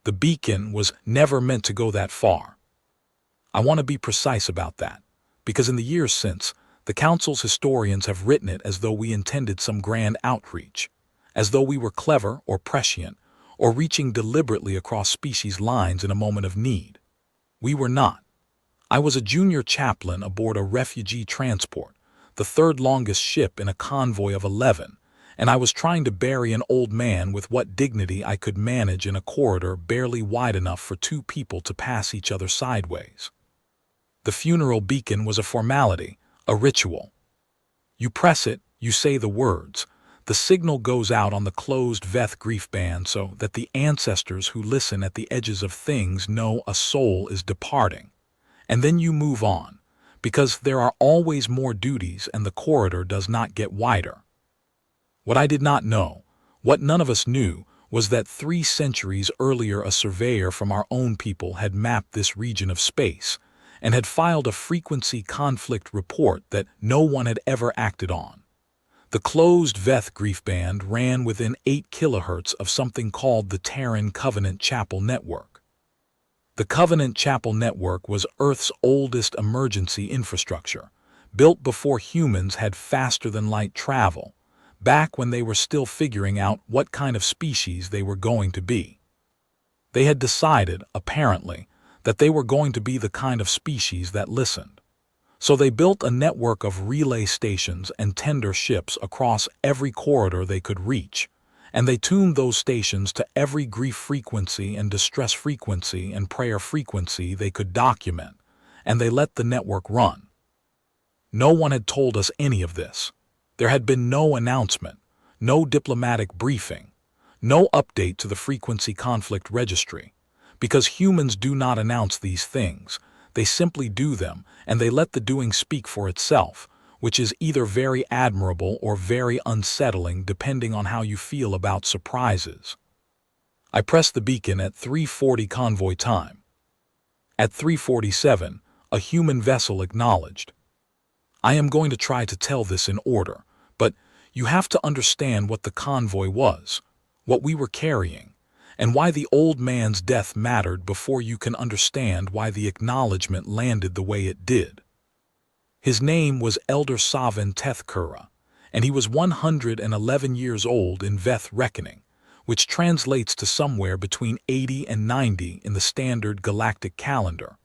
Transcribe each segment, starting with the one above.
The beacon was never meant to go that far. I want to be precise about that, because in the years since, the Council's historians have written it as though we intended some grand outreach, as though we were clever or prescient, or reaching deliberately across species lines in a moment of need. We were not. I was a junior chaplain aboard a refugee transport, the third longest ship in a convoy of 11, and I was trying to bury an old man with what dignity I could manage in a corridor barely wide enough for two people to pass each other sideways. The funeral beacon was a formality, a ritual. You press it, you say the words. The signal goes out on the closed Veth grief band so that the ancestors who listen at the edges of things know a soul is departing. And then you move on, because there are always more duties and the corridor does not get wider. What I did not know, what none of us knew, was that 3 centuries earlier a surveyor from our own people had mapped this region of space and had filed a frequency conflict report that no one had ever acted on. The closed Veth grief band ran within 8 kilohertz of something called the Terran Covenant Chapel Network. The Covenant Chapel Network was Earth's oldest emergency infrastructure, built before humans had faster-than-light travel, back when they were still figuring out what kind of species they were going to be. They had decided, apparently, that they were going to be the kind of species that listened. So they built a network of relay stations and tender ships across every corridor they could reach, and they tuned those stations to every grief frequency and distress frequency and prayer frequency they could document, and they let the network run. No one had told us any of this. There had been no announcement, no diplomatic briefing, no update to the frequency conflict registry, because humans do not announce these things. They simply do them, and they let the doing speak for itself, which is either very admirable or very unsettling depending on how you feel about surprises. I pressed the beacon at 3:40 convoy time. At 3:47, a human vessel acknowledged. I am going to try to tell this in order, but you have to understand what the convoy was, what we were carrying, and why the old man's death mattered before you can understand why the acknowledgement landed the way it did. His name was Elder Savin Tethkura, and he was 111 years old in Veth reckoning, which translates to somewhere between 80 and 90 in the standard galactic calendar.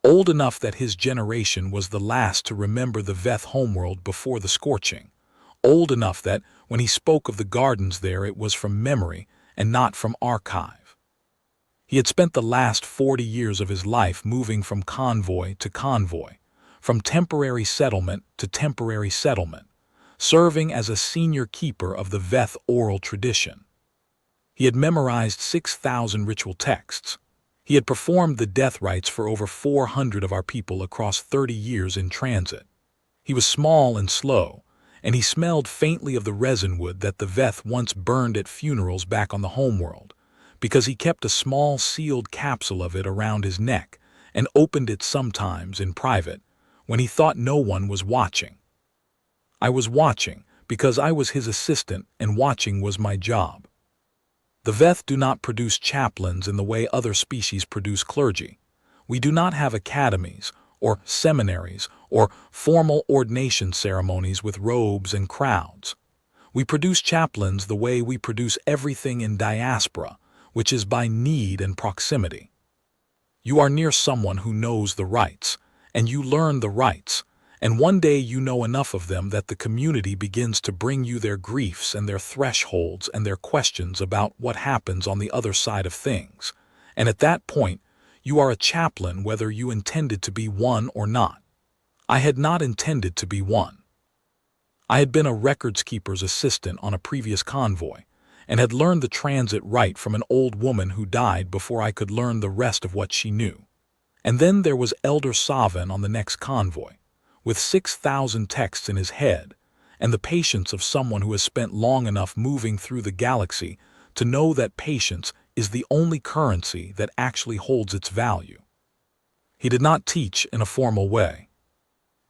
Old enough that his generation was the last to remember the Veth homeworld before the scorching. Old enough that, when he spoke of the gardens there, it was from memory and not from archive. He had spent the last 40 years of his life moving from convoy to convoy, from temporary settlement to temporary settlement, serving as a senior keeper of the Veth oral tradition. He had memorized 6,000 ritual texts. He had performed the death rites for over 400 of our people across 30 years in transit. He was small and slow, and he smelled faintly of the resin wood that the Veth once burned at funerals back on the homeworld, because he kept a small sealed capsule of it around his neck and opened it sometimes in private when he thought no one was watching. I was watching because I was his assistant and watching was my job. The Veth do not produce chaplains in the way other species produce clergy. We do not have academies, or seminaries, or formal ordination ceremonies with robes and crowds. We produce chaplains the way we produce everything in diaspora, which is by need and proximity. You are near someone who knows the rites, and you learn the rites, and one day you know enough of them that the community begins to bring you their griefs and their thresholds and their questions about what happens on the other side of things, and at that point, you are a chaplain whether you intended to be one or not. I had not intended to be one. I had been a records keeper's assistant on a previous convoy, and had learned the transit rite from an old woman who died before I could learn the rest of what she knew. And then there was Elder Savin on the next convoy, with 6,000 texts in his head, and the patience of someone who has spent long enough moving through the galaxy to know that patience is the only currency that actually holds its value. He did not teach in a formal way.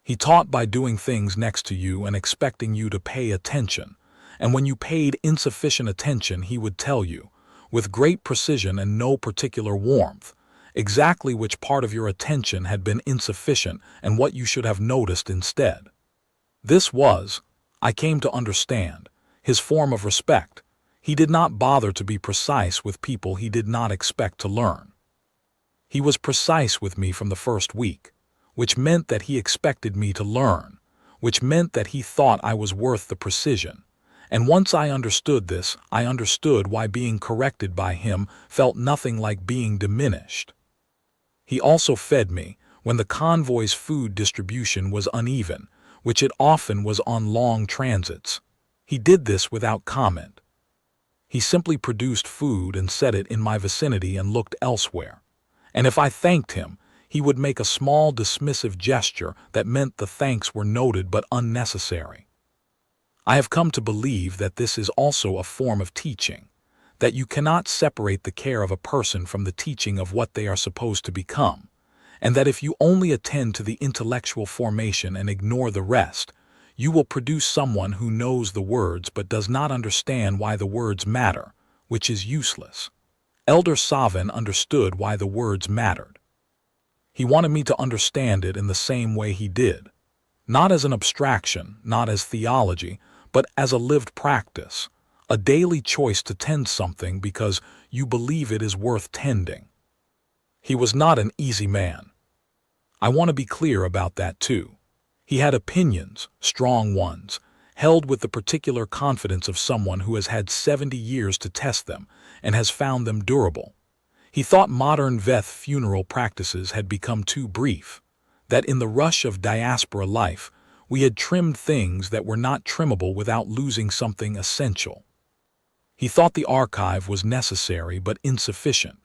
He taught by doing things next to you and expecting you to pay attention, and when you paid insufficient attention he would tell you, with great precision and no particular warmth, exactly which part of your attention had been insufficient and what you should have noticed instead. This was, I came to understand, his form of respect. He did not bother to be precise with people he did not expect to learn. He was precise with me from the first week, which meant that he expected me to learn, which meant that he thought I was worth the precision. And once I understood this, I understood why being corrected by him felt nothing like being diminished. He also fed me when the convoy's food distribution was uneven, which it often was on long transits. He did this without comment. He simply produced food and set it in my vicinity and looked elsewhere. And if I thanked him, he would make a small dismissive gesture that meant the thanks were noted but unnecessary. I have come to believe that this is also a form of teaching, that you cannot separate the care of a person from the teaching of what they are supposed to become, and that if you only attend to the intellectual formation and ignore the rest, you will produce someone who knows the words but does not understand why the words matter, which is useless. Elder Savin understood why the words mattered. He wanted me to understand it in the same way he did, not as an abstraction, not as theology, but as a lived practice, a daily choice to tend something because you believe it is worth tending. He was not an easy man. I want to be clear about that too. He had opinions, strong ones, held with the particular confidence of someone who has had 70 years to test them and has found them durable. He thought modern Veth funeral practices had become too brief, that in the rush of diaspora life, we had trimmed things that were not trimmable without losing something essential. He thought the archive was necessary but insufficient,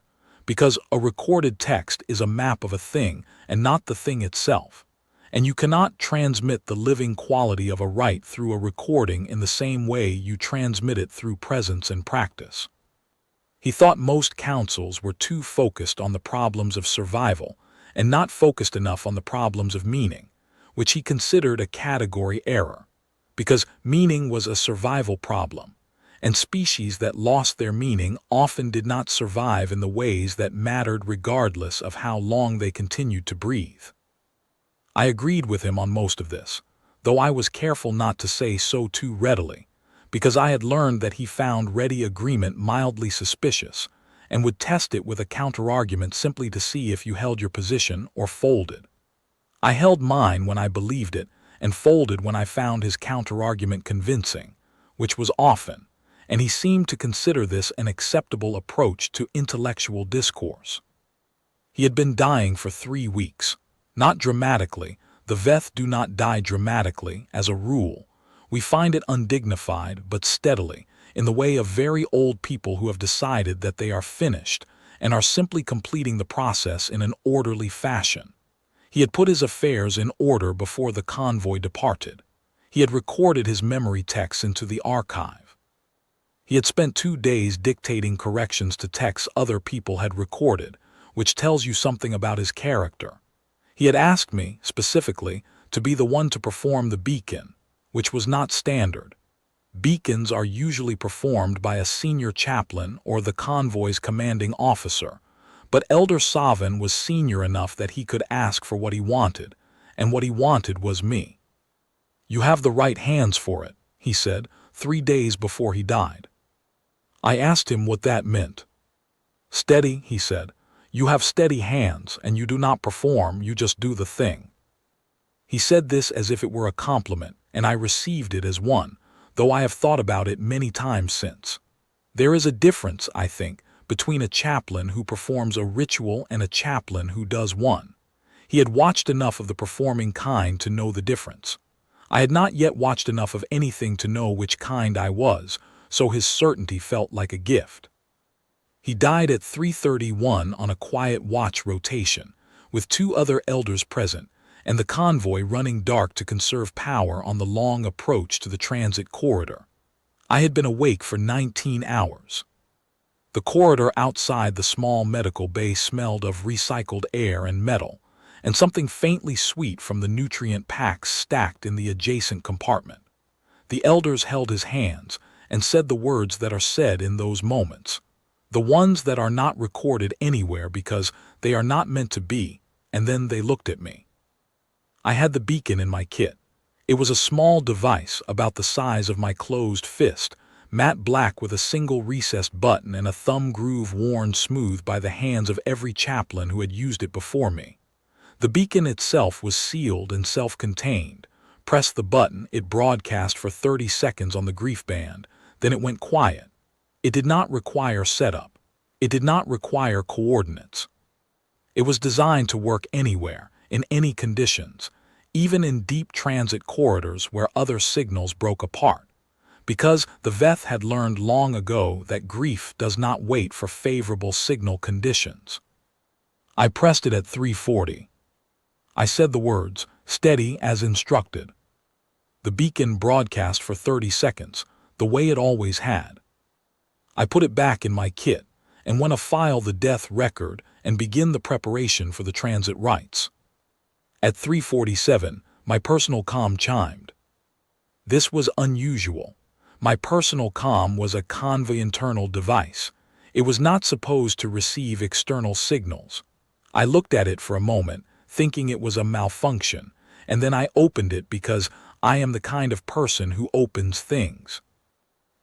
because a recorded text is a map of a thing and not the thing itself, and you cannot transmit the living quality of a rite through a recording in the same way you transmit it through presence and practice. He thought most councils were too focused on the problems of survival and not focused enough on the problems of meaning, which he considered a category error, because meaning was a survival problem, and species that lost their meaning often did not survive in the ways that mattered regardless of how long they continued to breathe. I agreed with him on most of this, though I was careful not to say so too readily, because I had learned that he found ready agreement mildly suspicious and would test it with a counterargument simply to see if you held your position or folded. I held mine when I believed it and folded when I found his counterargument convincing, which was often, and he seemed to consider this an acceptable approach to intellectual discourse. He had been dying for 3 weeks. Not dramatically, the Veth do not die dramatically, as a rule. We find it undignified, but steadily, in the way of very old people who have decided that they are finished and are simply completing the process in an orderly fashion. He had put his affairs in order before the convoy departed. He had recorded his memory texts into the archive. He had spent 2 days dictating corrections to texts other people had recorded, which tells you something about his character. He had asked me, specifically, to be the one to perform the beacon, which was not standard. Beacons are usually performed by a senior chaplain or the convoy's commanding officer, but Elder Savin was senior enough that he could ask for what he wanted, and what he wanted was me. "You have the right hands for it," he said, 3 days before he died. I asked him what that meant. "Steady," he said. "You have steady hands, and you do not perform, you just do the thing." He said this as if it were a compliment, and I received it as one, though I have thought about it many times since. There is a difference, I think, between a chaplain who performs a ritual and a chaplain who does one. He had watched enough of the performing kind to know the difference. I had not yet watched enough of anything to know which kind I was, so his certainty felt like a gift. He died at 3:31 on a quiet watch rotation, with 2 other elders present, and the convoy running dark to conserve power on the long approach to the transit corridor. I had been awake for 19 hours. The corridor outside the small medical bay smelled of recycled air and metal, and something faintly sweet from the nutrient packs stacked in the adjacent compartment. The elders held his hands and said the words that are said in those moments. The ones that are not recorded anywhere because they are not meant to be, and then they looked at me. I had the beacon in my kit. It was a small device about the size of my closed fist, matte black with a single recessed button and a thumb groove worn smooth by the hands of every chaplain who had used it before me. The beacon itself was sealed and self-contained. Press the button, it broadcast for 30 seconds on the grief band, then it went quiet. It did not require setup. It did not require coordinates. It was designed to work anywhere, in any conditions, even in deep transit corridors where other signals broke apart, because the Veth had learned long ago that grief does not wait for favorable signal conditions. I pressed it at 3:40. I said the words, steady as instructed. The beacon broadcast for 30 seconds, the way it always had. I put it back in my kit and went to file the death record and begin the preparation for the transit rites. At 3:47, my personal comm chimed. This was unusual. My personal comm was a convoy internal device. It was not supposed to receive external signals. I looked at it for a moment, thinking it was a malfunction, and then I opened it because I am the kind of person who opens things.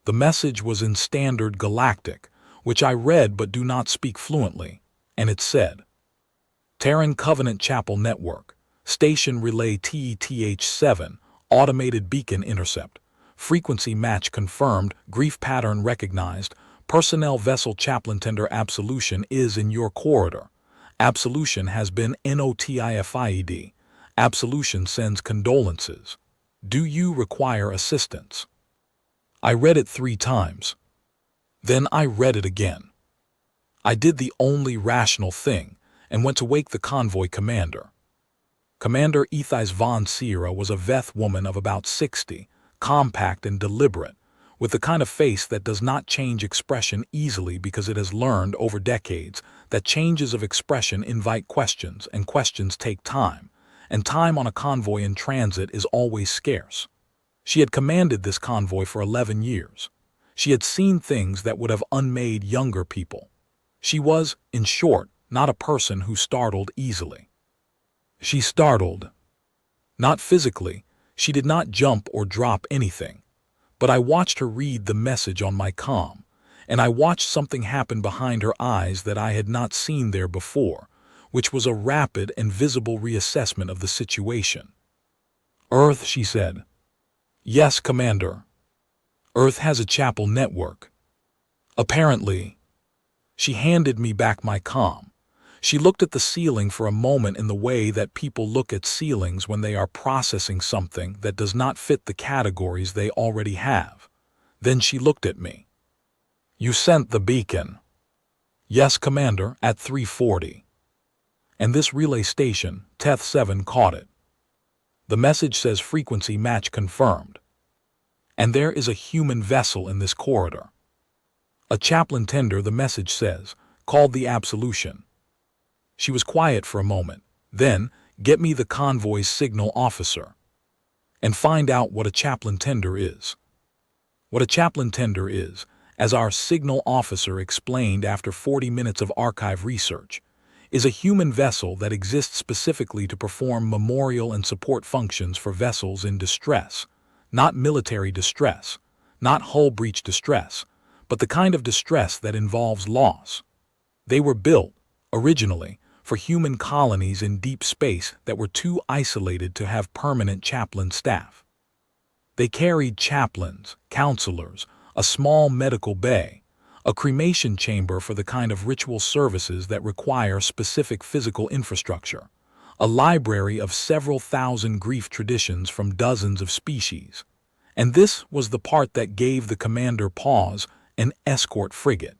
The message was in Standard Galactic, which I read but do not speak fluently, and it said, Terran Covenant Chapel Network, Station Relay TETH-7, Automated Beacon Intercept, Frequency Match Confirmed, Grief Pattern Recognized, Personnel Vessel Chaplain Tender Absolution is in your corridor. Absolution has been notified. Absolution sends condolences. Do you require assistance? I read it 3 times. Then I read it again. I did the only rational thing and went to wake the convoy commander. Commander Ethys von Sierra was a Veth woman of about 60, compact and deliberate, with the kind of face that does not change expression easily because it has learned over decades that changes of expression invite questions and questions take time, and time on a convoy in transit is always scarce. She had commanded this convoy for 11 years. She had seen things that would have unmade younger people. She was, in short, not a person who startled easily. She startled. Not physically, she did not jump or drop anything. But I watched her read the message on my comm, and I watched something happen behind her eyes that I had not seen there before, which was a rapid and visible reassessment of the situation. Earth, she said. Yes, Commander. Earth has a chapel network. Apparently. She handed me back my comm. She looked at the ceiling for a moment in the way that people look at ceilings when they are processing something that does not fit the categories they already have. Then she looked at me. You sent the beacon. Yes, Commander, at 3:40. And this relay station, TETH-7, caught it. The message says frequency match confirmed. And there is a human vessel in this corridor. A chaplain tender, the message says, called the Absolution. She was quiet for a moment. Then, get me the convoy's signal officer. And find out what a chaplain tender is. What a chaplain tender is, as our signal officer explained after 40 minutes of archive research, is a human vessel that exists specifically to perform memorial and support functions for vessels in distress, not military distress, not hull breach distress, but the kind of distress that involves loss. They were built, originally, for human colonies in deep space that were too isolated to have permanent chaplain staff. They carried chaplains, counselors, a small medical bay, a cremation chamber for the kind of ritual services that require specific physical infrastructure, a library of several thousand grief traditions from dozens of species. And this was the part that gave the commander pause, an escort frigate.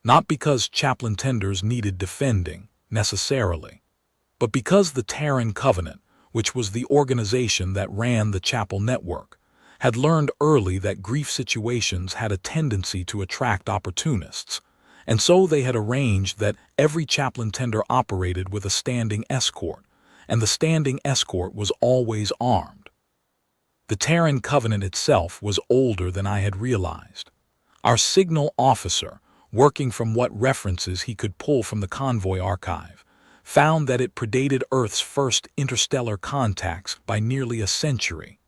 Not because chaplain tenders needed defending, necessarily, but because the Terran Covenant, which was the organization that ran the chapel network, had learned early that grief situations had a tendency to attract opportunists, and so they had arranged that every chaplain tender operated with a standing escort, and the standing escort was always armed. The Terran Covenant itself was older than I had realized. Our signal officer, working from what references he could pull from the convoy archive, found that it predated Earth's first interstellar contacts by nearly a century,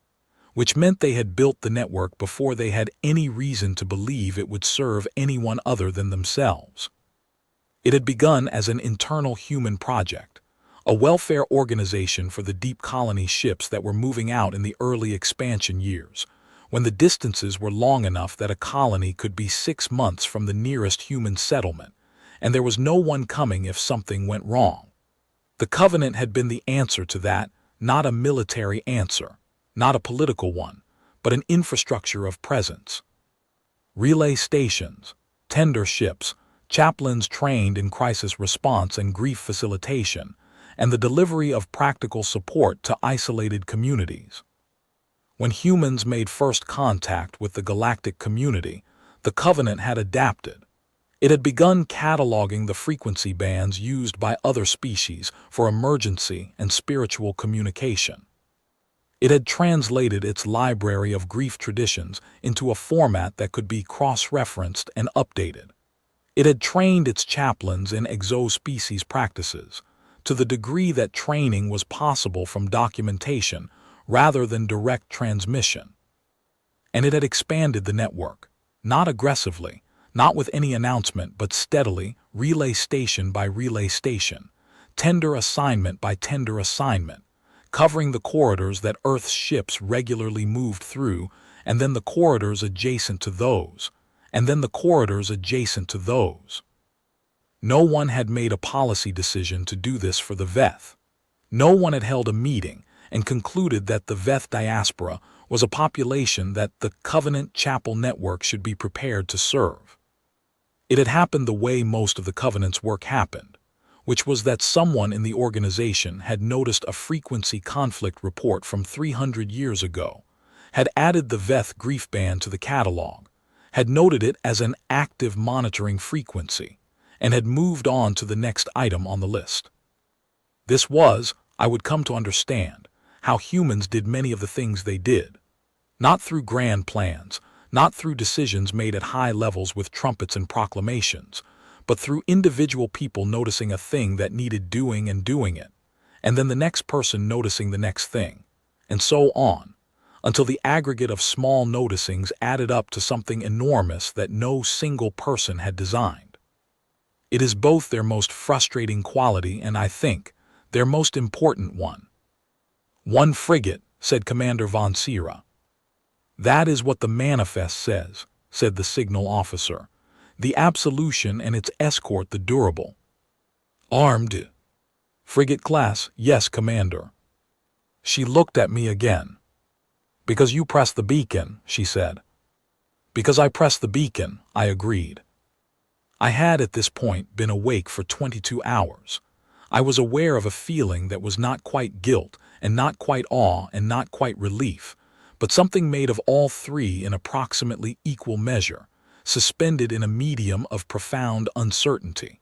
which meant they had built the network before they had any reason to believe it would serve anyone other than themselves. It had begun as an internal human project, a welfare organization for the deep colony ships that were moving out in the early expansion years, when the distances were long enough that a colony could be 6 months from the nearest human settlement, and there was no one coming if something went wrong. The Covenant had been the answer to that, not a military answer, not a political one, but an infrastructure of presence. Relay stations, tender ships, chaplains trained in crisis response and grief facilitation, and the delivery of practical support to isolated communities. When humans made first contact with the galactic community, the Covenant had adapted. It had begun cataloging the frequency bands used by other species for emergency and spiritual communication. It had translated its library of grief traditions into a format that could be cross-referenced and updated. It had trained its chaplains in exospecies practices, to the degree that training was possible from documentation rather than direct transmission. And it had expanded the network, not aggressively, not with any announcement, but steadily, relay station by relay station, tender assignment by tender assignment, covering the corridors that Earth's ships regularly moved through, and then the corridors adjacent to those, and then the corridors adjacent to those. No one had made a policy decision to do this for the Veth. No one had held a meeting and concluded that the Veth diaspora was a population that the Covenant Chapel network should be prepared to serve. It had happened the way most of the Covenant's work happened, which was that someone in the organization had noticed a frequency conflict report from 300 years ago, had added the Veth grief band to the catalog, had noted it as an active monitoring frequency, and had moved on to the next item on the list. This was, I would come to understand, how humans did many of the things they did. Not through grand plans, not through decisions made at high levels with trumpets and proclamations, but through individual people noticing a thing that needed doing and doing it, and then the next person noticing the next thing, and so on, until the aggregate of small noticings added up to something enormous that no single person had designed. It is both their most frustrating quality and, I think, their most important one. "One frigate," said Commander von Sira. "That is what the manifest says," said the signal officer. "The Absolution and its escort, the Durable." "Armed?" "Frigate class, yes, Commander." She looked at me again. "Because you pressed the beacon," she said. "Because I pressed the beacon," I agreed. I had at this point been awake for 22 hours. I was aware of a feeling that was not quite guilt and not quite awe and not quite relief, but something made of all three in approximately equal measure, suspended in a medium of profound uncertainty.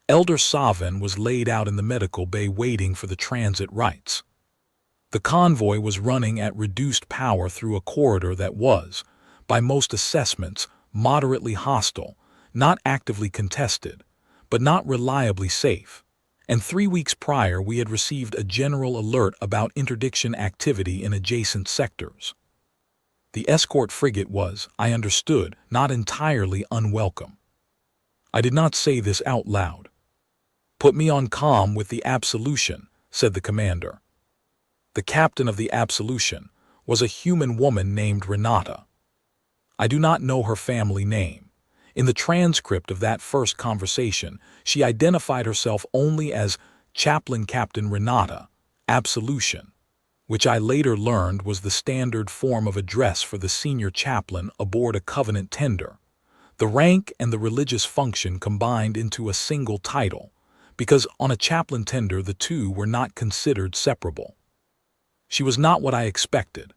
Elder Savin was laid out in the medical bay waiting for the transit rites. The convoy was running at reduced power through a corridor that was, by most assessments, moderately hostile, not actively contested, but not reliably safe. And 3 weeks prior we had received a general alert about interdiction activity in adjacent sectors. The escort frigate was, I understood, not entirely unwelcome. I did not say this out loud. "Put me on comm with the Absolution," said the commander. The captain of the Absolution was a human woman named Renata. I do not know her family name. In the transcript of that first conversation, she identified herself only as Chaplain Captain Renata, Absolution, which I later learned was the standard form of address for the senior chaplain aboard a Covenant tender. The rank and the religious function combined into a single title, because on a chaplain tender the two were not considered separable. She was not what I expected.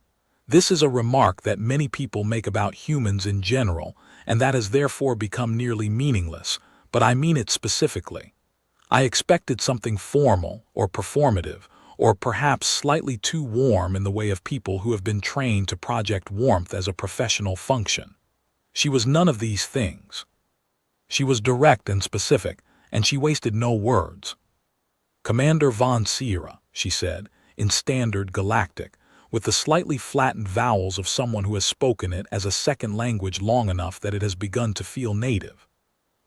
This is a remark that many people make about humans in general, and that has therefore become nearly meaningless, but I mean it specifically. I expected something formal or performative, or perhaps slightly too warm in the way of people who have been trained to project warmth as a professional function. She was none of these things. She was direct and specific, and she wasted no words. Commander von Sierra, she said, in standard galactic, with the slightly flattened vowels of someone who has spoken it as a second language long enough that it has begun to feel native.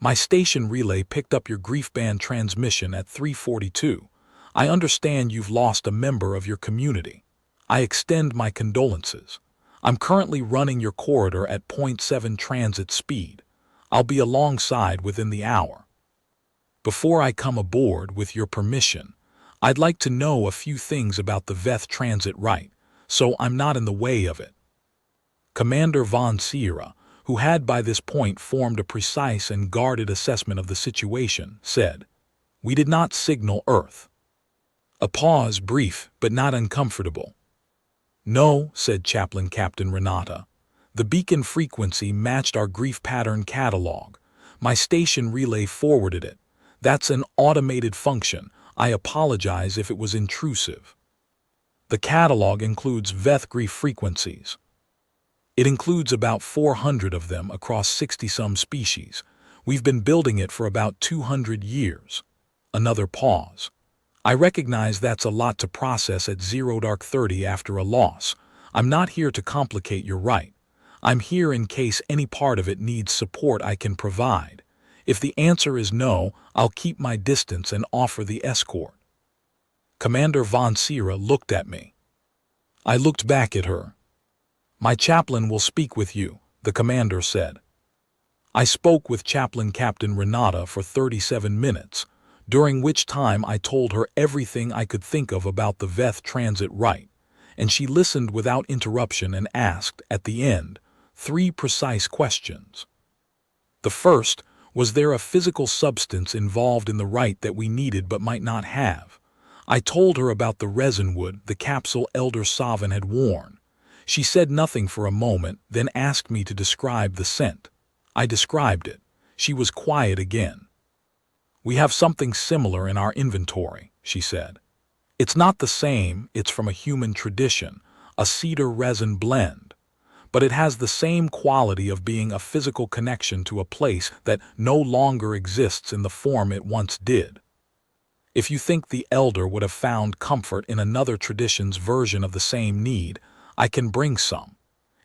My station relay picked up your grief band transmission at 3:42. I understand you've lost a member of your community. I extend my condolences. I'm currently running your corridor at .7 transit speed. I'll be alongside within the hour. Before I come aboard, with your permission, I'd like to know a few things about the Veth transit rite, so I'm not in the way of it. Commander von Sierra, who had by this point formed a precise and guarded assessment of the situation, said, "We did not signal Earth." A pause, brief but not uncomfortable. "No," said Chaplain Captain Renata. "The beacon frequency matched our grief pattern catalog. My station relay forwarded it. That's an automated function. I apologize if it was intrusive." The catalog includes Veth grief frequencies. It includes about 400 of them across 60-some species. We've been building it for about 200 years. Another pause. I recognize that's a lot to process at 0:30 after a loss. I'm not here to complicate your rite. I'm here in case any part of it needs support I can provide. If the answer is no, I'll keep my distance and offer the escort. Commander von Sierra looked at me. I looked back at her. "My chaplain will speak with you," the commander said. I spoke with Chaplain Captain Renata for 37 minutes, during which time I told her everything I could think of about the Veth transit rite, and she listened without interruption and asked, at the end, 3 precise questions. The first, was there a physical substance involved in the rite that we needed but might not have? I told her about the resin wood the capsule Elder Savin had worn. She said nothing for a moment, then asked me to describe the scent. I described it. She was quiet again. "We have something similar in our inventory," she said. "It's not the same, it's from a human tradition, a cedar resin blend. But it has the same quality of being a physical connection to a place that no longer exists in the form it once did. If you think the elder would have found comfort in another tradition's version of the same need, I can bring some.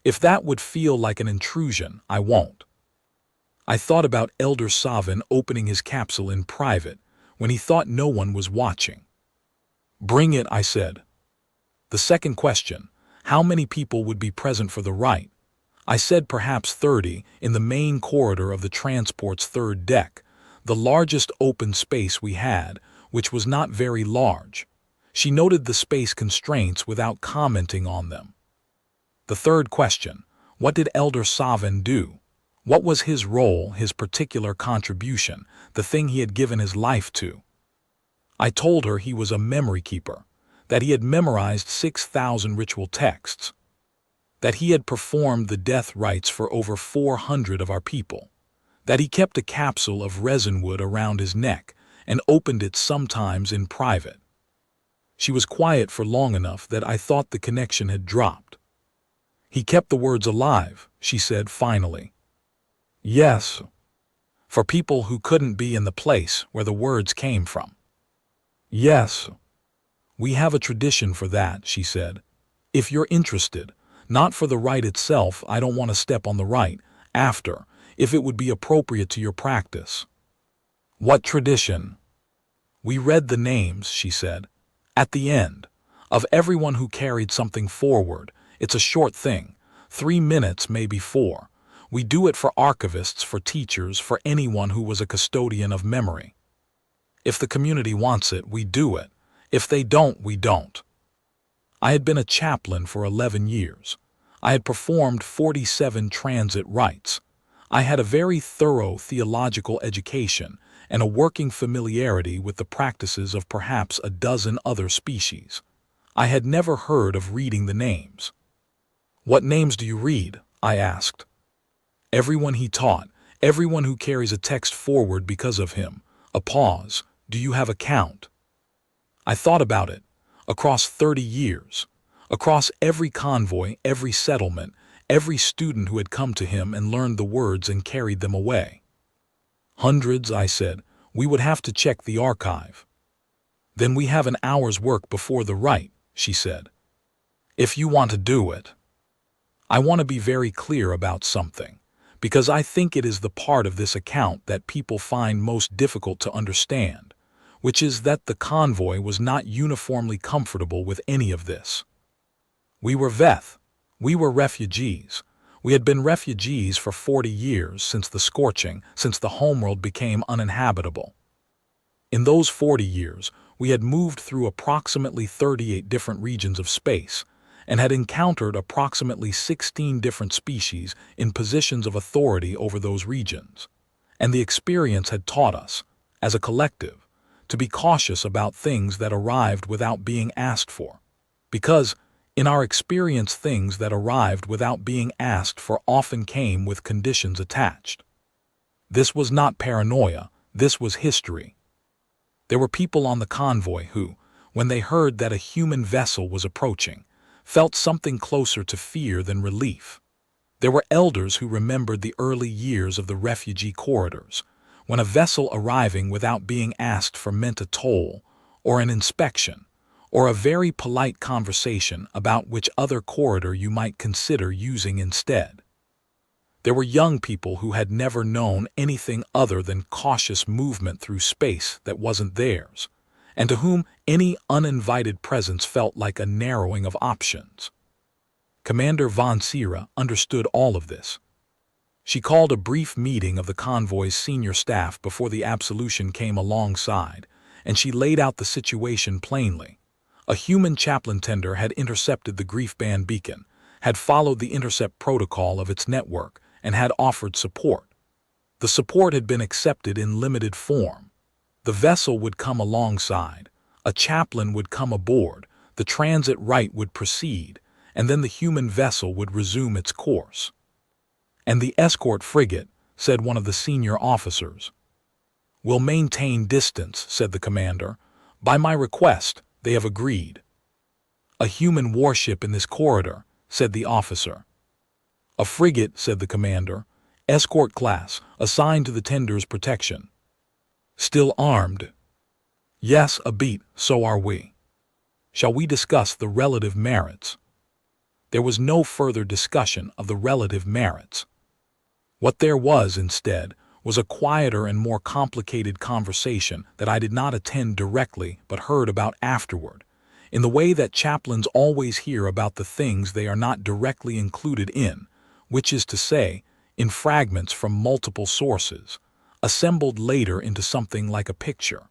If that would feel like an intrusion, I won't." I thought about Elder Savin opening his capsule in private when he thought no one was watching. "Bring it," I said. The second question, how many people would be present for the rite? I said perhaps 30 in the main corridor of the transport's third deck, the largest open space we had, which was not very large. She noted the space constraints without commenting on them. The third question, what did Elder Savin do? What was his role, his particular contribution, the thing he had given his life to? I told her he was a memory keeper, that he had memorized 6,000 ritual texts, that he had performed the death rites for over 400 of our people, that he kept a capsule of resin wood around his neck and opened it sometimes in private. She was quiet for long enough that I thought the connection had dropped. "He kept the words alive," she said finally. "Yes. For people who couldn't be in the place where the words came from." "Yes. We have a tradition for that," she said. "If you're interested, not for the rite itself, I don't want to step on the rite, after, if it would be appropriate to your practice." "What tradition?" "We read the names," she said, "at the end, of everyone who carried something forward. It's a short thing, 3 minutes, maybe 4. We do it for archivists, for teachers, for anyone who was a custodian of memory. If the community wants it, we do it. If they don't, we don't." I had been a chaplain for 11 years. I had performed 47 transit rites. I had a very thorough theological education and a working familiarity with the practices of perhaps a dozen other species. I had never heard of reading the names. "What names do you read?" I asked. "Everyone he taught, everyone who carries a text forward because of him." A pause. "Do you have a count?" I thought about it. Across 30 years. Across every convoy, every settlement, every student who had come to him and learned the words and carried them away. Hundreds, I said. We would have to check the archive. Then we have an hour's work before the rite, she said. If you want to do it. I want to be very clear about something, because I think it is the part of this account that people find most difficult to understand, which is that the convoy was not uniformly comfortable with any of this. We were Veth. We were refugees. We had been refugees for 40 years since the scorching, since the homeworld became uninhabitable. In those 40 years, we had moved through approximately 38 different regions of space and had encountered approximately 16 different species in positions of authority over those regions. And the experience had taught us, as a collective, to be cautious about things that arrived without being asked for. Because, in our experience, things that arrived without being asked for often came with conditions attached. This was not paranoia, this was history. There were people on the convoy who, when they heard that a human vessel was approaching, felt something closer to fear than relief. There were elders who remembered the early years of the refugee corridors, when a vessel arriving without being asked for meant a toll, or an inspection, or a very polite conversation about which other corridor you might consider using instead. There were young people who had never known anything other than cautious movement through space that wasn't theirs, and to whom any uninvited presence felt like a narrowing of options. Commander von Sira understood all of this. She called a brief meeting of the convoy's senior staff before the absolution came alongside, and she laid out the situation plainly. A human chaplain tender had intercepted the grief band beacon, had followed the intercept protocol of its network, and had offered support. The support had been accepted in limited form. The vessel would come alongside, a chaplain would come aboard, the transit rite would proceed, and then the human vessel would resume its course. And the escort frigate, said one of the senior officers. Will maintain distance, said the commander. By my request, they have agreed. A human warship in this corridor, said the officer. A frigate, said the commander, escort class, assigned to the tender's protection. Still armed. Yes, a beat, so are we. Shall we discuss the relative merits? There was no further discussion of the relative merits. What there was, instead, was a quieter and more complicated conversation that I did not attend directly but heard about afterward, in the way that chaplains always hear about the things they are not directly included in, which is to say, in fragments from multiple sources, assembled later into something like a picture.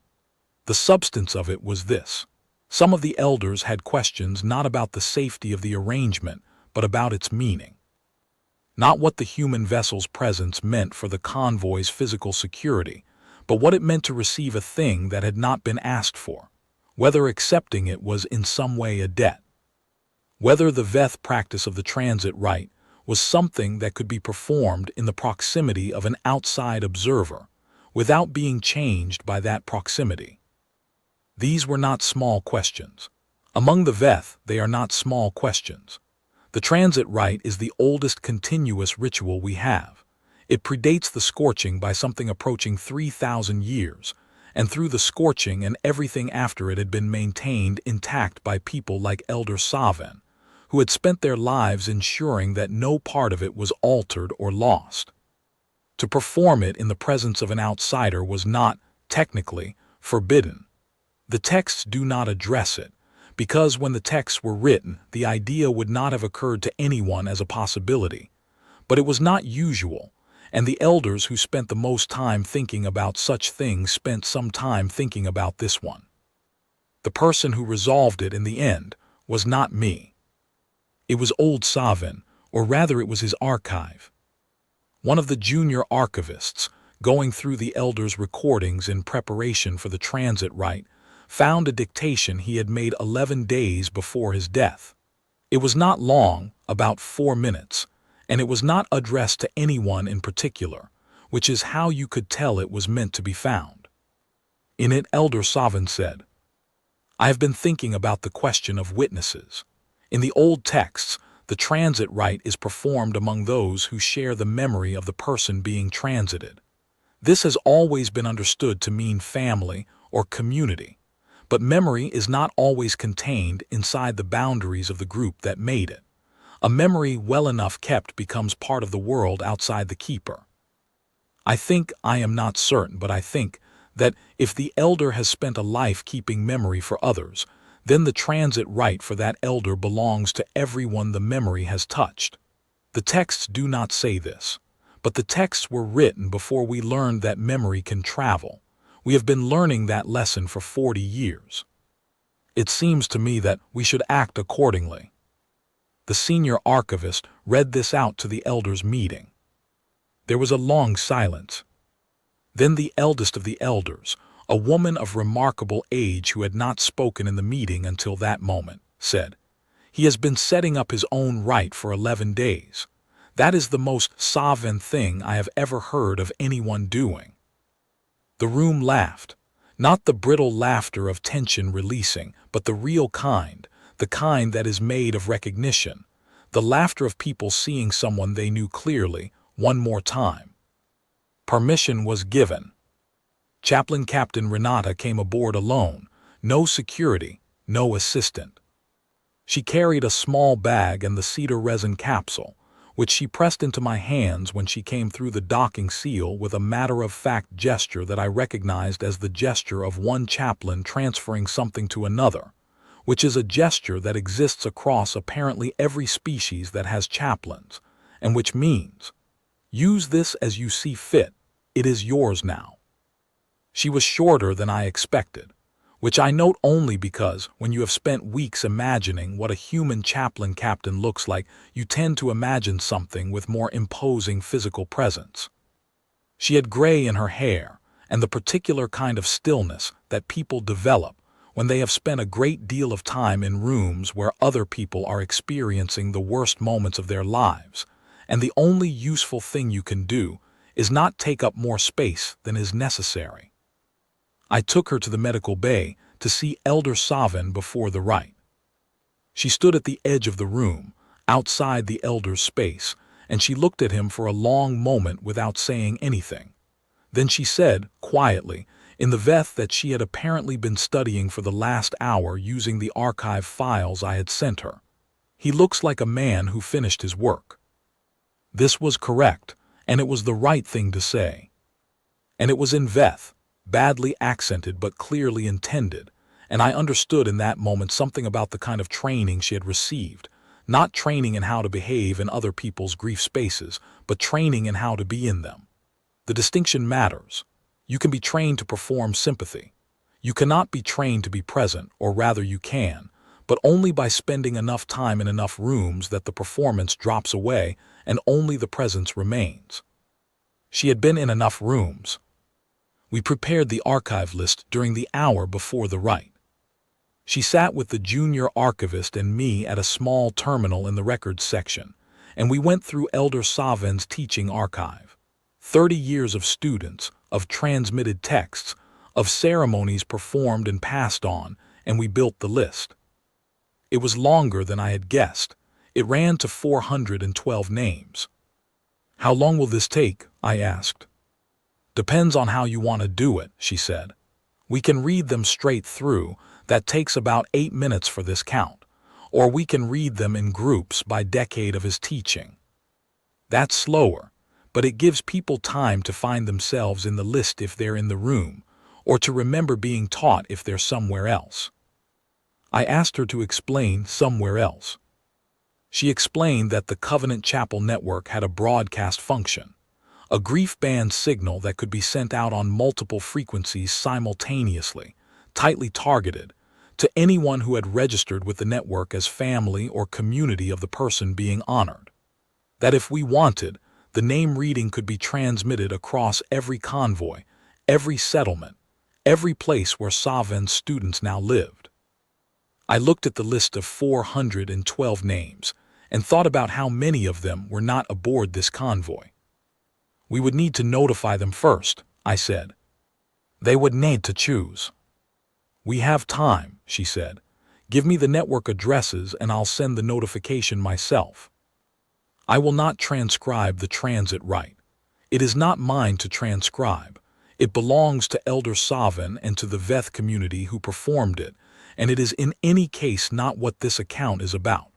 The substance of it was this. Some of the elders had questions not about the safety of the arrangement, but about its meaning. Not what the human vessel's presence meant for the convoy's physical security, but what it meant to receive a thing that had not been asked for, whether accepting it was in some way a debt. Whether the Veth practice of the transit rite was something that could be performed in the proximity of an outside observer, without being changed by that proximity. These were not small questions. Among the Veth, they are not small questions. The transit rite is the oldest continuous ritual we have. It predates the scorching by something approaching 3,000 years, and through the scorching and everything after it had been maintained intact by people like Elder Saven, who had spent their lives ensuring that no part of it was altered or lost. To perform it in the presence of an outsider was not, technically, forbidden. The texts do not address it, because when the texts were written, the idea would not have occurred to anyone as a possibility. But it was not usual, and the elders who spent the most time thinking about such things spent some time thinking about this one. The person who resolved it in the end was not me. It was old Saven, or rather it was his archive. One of the junior archivists, going through the elders' recordings in preparation for the transit rite, found a dictation he had made 11 days before his death. It was not long, about 4 minutes, and it was not addressed to anyone in particular, which is how you could tell it was meant to be found. In it, Elder Saven said, I have been thinking about the question of witnesses. In the old texts, the transit rite is performed among those who share the memory of the person being transited. This has always been understood to mean family or community, but memory is not always contained inside the boundaries of the group that made it. A memory well enough kept becomes part of the world outside the keeper. I am not certain, but I think that if the elder has spent a life keeping memory for others, then the transit right for that elder belongs to everyone the memory has touched. The texts do not say this, but the texts were written before we learned that memory can travel. We have been learning that lesson for 40 years. It seems to me that we should act accordingly. The senior archivist read this out to the elders' meeting. There was a long silence. Then the eldest of the elders, a woman of remarkable age who had not spoken in the meeting until that moment, said, "He has been setting up his own rite for 11 days. That is the most sovereign thing I have ever heard of anyone doing." The room laughed, not the brittle laughter of tension releasing, but the real kind, the kind that is made of recognition, the laughter of people seeing someone they knew clearly one more time. Permission was given. Chaplain Captain Renata came aboard alone, no security, no assistant. She carried a small bag and the cedar resin capsule, which she pressed into my hands when she came through the docking seal with a matter-of-fact gesture that I recognized as the gesture of one chaplain transferring something to another, which is a gesture that exists across apparently every species that has chaplains, and which means, use this as you see fit, it is yours now. She was shorter than I expected, which I note only because when you have spent weeks imagining what a human chaplain captain looks like, you tend to imagine something with more imposing physical presence. She had gray in her hair and the particular kind of stillness that people develop when they have spent a great deal of time in rooms where other people are experiencing the worst moments of their lives, and the only useful thing you can do is not take up more space than is necessary. I took her to the medical bay to see Elder Savin before the rite. She stood at the edge of the room, outside the elder's space, and she looked at him for a long moment without saying anything. Then she said, quietly, in the Veth that she had apparently been studying for the last hour using the archive files I had sent her, "He looks like a man who finished his work." This was correct, and it was the right thing to say. And it was in Veth, badly accented but clearly intended, and I understood in that moment something about the kind of training she had received, not training in how to behave in other people's grief spaces, but training in how to be in them. The distinction matters. You can be trained to perform sympathy. You cannot be trained to be present, or rather you can, but only by spending enough time in enough rooms that the performance drops away and only the presence remains. She had been in enough rooms. We prepared the archive list during the hour before the rite. She sat with the junior archivist and me at a small terminal in the records section, and we went through Elder Savin's teaching archive. 30 years of students, of transmitted texts, of ceremonies performed and passed on, and we built the list. It was longer than I had guessed. It ran to 412 names. "How long will this take?" I asked. "Depends on how you want to do it," she said. "We can read them straight through, that takes about 8 minutes for this count, or we can read them in groups by decade of his teaching. That's slower, but it gives people time to find themselves in the list if they're in the room, or to remember being taught if they're somewhere else." I asked her to explain somewhere else. She explained that the Covenant Chapel network had a broadcast function, a grief band signal that could be sent out on multiple frequencies simultaneously, tightly targeted, to anyone who had registered with the network as family or community of the person being honored. That if we wanted, the name reading could be transmitted across every convoy, every settlement, every place where Savin's students now lived. I looked at the list of 412 names and thought about how many of them were not aboard this convoy. "We would need to notify them first," I said. "They would need to choose." "We have time," she said. "Give me the network addresses and I'll send the notification myself." I will not transcribe the transit rite. It is not mine to transcribe. It belongs to Elder Savan and to the Veth community who performed it, and it is in any case not what this account is about.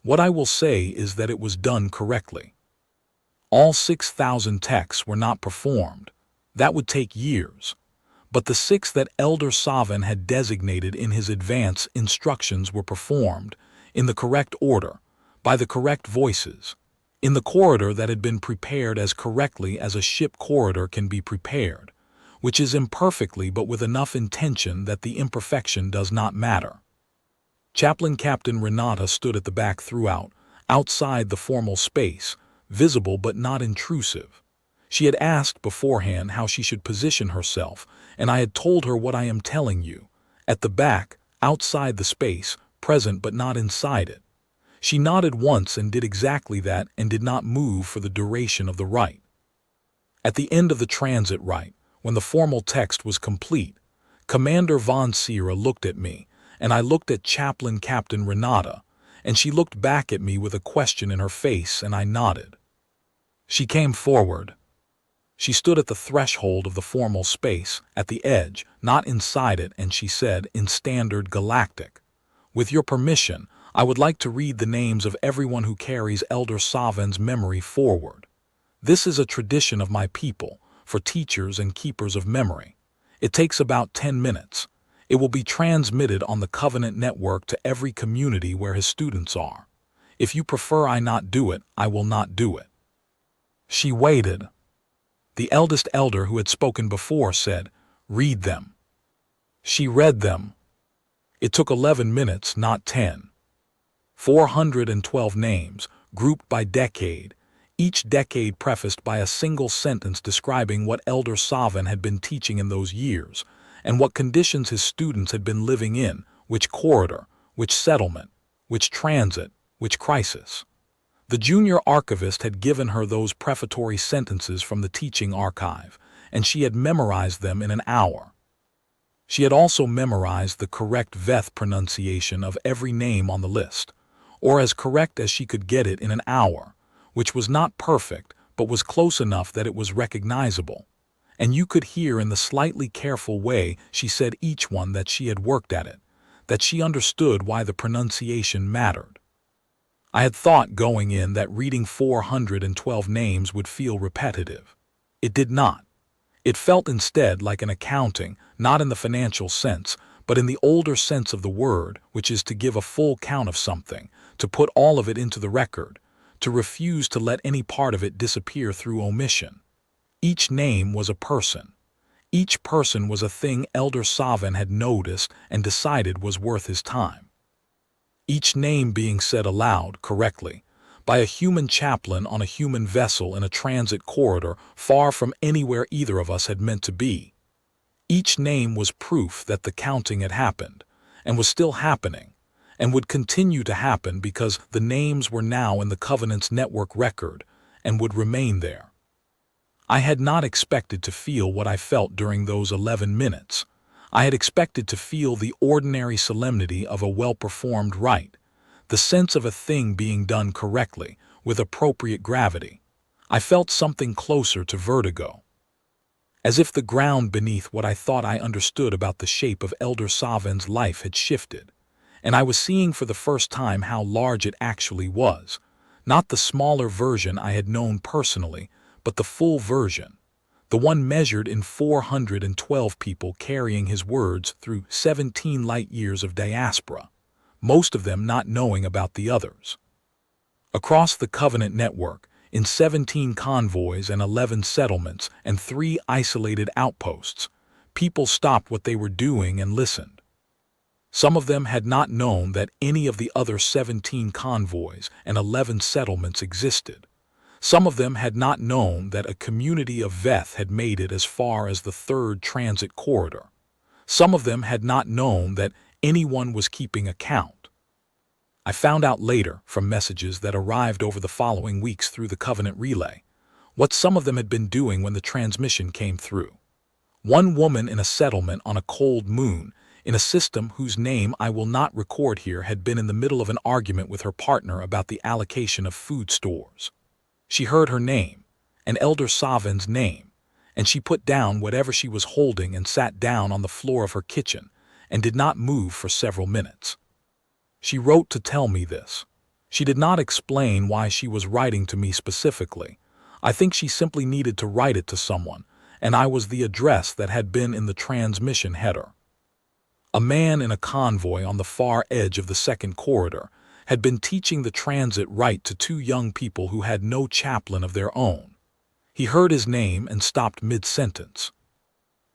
What I will say is that it was done correctly. All 6,000 texts were not performed. That would take years. But the 6 that Elder Savan had designated in his advance instructions were performed, in the correct order, by the correct voices, in the corridor that had been prepared as correctly as a ship corridor can be prepared, which is imperfectly but with enough intention that the imperfection does not matter. Chaplain Captain Renata stood at the back throughout, outside the formal space, visible but not intrusive. She had asked beforehand how she should position herself, and I had told her what I am telling you. At the back, outside the space, present but not inside it. She nodded once and did exactly that and did not move for the duration of the rite. At the end of the transit rite, when the formal text was complete, Commander von Sierra looked at me, and I looked at Chaplain Captain Renata, and she looked back at me with a question in her face, and I nodded. She came forward. She stood at the threshold of the formal space, at the edge, not inside it, and she said, in standard galactic, "With your permission, I would like to read the names of everyone who carries Elder Savan's memory forward. This is a tradition of my people, for teachers and keepers of memory. It takes about 10 minutes. It will be transmitted on the Covenant Network to every community where his students are. If you prefer I not do it, I will not do it." She waited. The eldest elder who had spoken before said, "Read them." She read them. It took 11 minutes, not 10. 412 names, grouped by decade, each decade prefaced by a single sentence describing what Elder Savan had been teaching in those years, and what conditions his students had been living in, which corridor, which settlement, which transit, which crisis. The junior archivist had given her those prefatory sentences from the teaching archive, and she had memorized them in an hour. She had also memorized the correct Veth pronunciation of every name on the list, or as correct as she could get it in an hour, which was not perfect but was close enough that it was recognizable, and you could hear in the slightly careful way she said each one that she had worked at it, that she understood why the pronunciation mattered. I had thought going in that reading 412 names would feel repetitive. It did not. It felt instead like an accounting, not in the financial sense, but in the older sense of the word, which is to give a full count of something, to put all of it into the record, to refuse to let any part of it disappear through omission. Each name was a person. Each person was a thing Elder Savan had noticed and decided was worth his time. Each name being said aloud, correctly, by a human chaplain on a human vessel in a transit corridor far from anywhere either of us had meant to be. Each name was proof that the counting had happened, and was still happening, and would continue to happen because the names were now in the Covenant's network record and would remain there. I had not expected to feel what I felt during those 11 minutes. I had expected to feel the ordinary solemnity of a well-performed rite, the sense of a thing being done correctly, with appropriate gravity. I felt something closer to vertigo. As if the ground beneath what I thought I understood about the shape of Elder Savan's life had shifted, and I was seeing for the first time how large it actually was, not the smaller version I had known personally, but the full version. The one measured in 412 people carrying his words through 17 light years of diaspora, most of them not knowing about the others. Across the Covenant network, in 17 convoys and 11 settlements and 3 isolated outposts, people stopped what they were doing and listened. Some of them had not known that any of the other 17 convoys and 11 settlements existed. Some of them had not known that a community of Veth had made it as far as the 3rd transit corridor. Some of them had not known that anyone was keeping account. I found out later, from messages that arrived over the following weeks through the Covenant relay, what some of them had been doing when the transmission came through. One woman in a settlement on a cold moon, in a system whose name I will not record here, had been in the middle of an argument with her partner about the allocation of food stores. She heard her name, and Elder Savan's name, and she put down whatever she was holding and sat down on the floor of her kitchen and did not move for several minutes. She wrote to tell me this. She did not explain why she was writing to me specifically. I think she simply needed to write it to someone, and I was the address that had been in the transmission header. A man in a convoy on the far edge of the second corridor had been teaching the transit rite to two young people who had no chaplain of their own. He heard his name and stopped mid-sentence.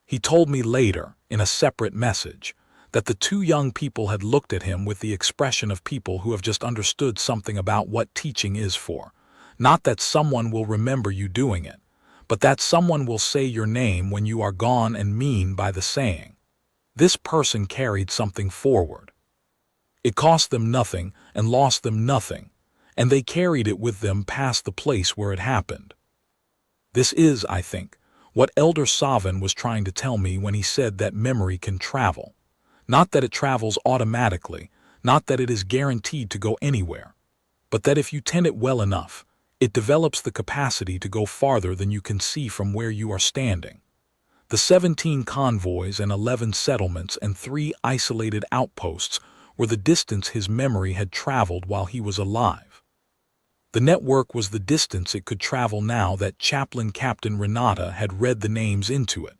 He told me later, in a separate message, that the two young people had looked at him with the expression of people who have just understood something about what teaching is for. Not that someone will remember you doing it, but that someone will say your name when you are gone and mean by the saying. This person carried something forward. It cost them nothing and lost them nothing, and they carried it with them past the place where it happened. This is, I think, what Elder Savin was trying to tell me when he said that memory can travel. Not that it travels automatically, not that it is guaranteed to go anywhere, but that if you tend it well enough, it develops the capacity to go farther than you can see from where you are standing. The 17 convoys and 11 settlements and 3 isolated outposts were the distance his memory had traveled while he was alive. The network was the distance it could travel now that Chaplain Captain Renata had read the names into it,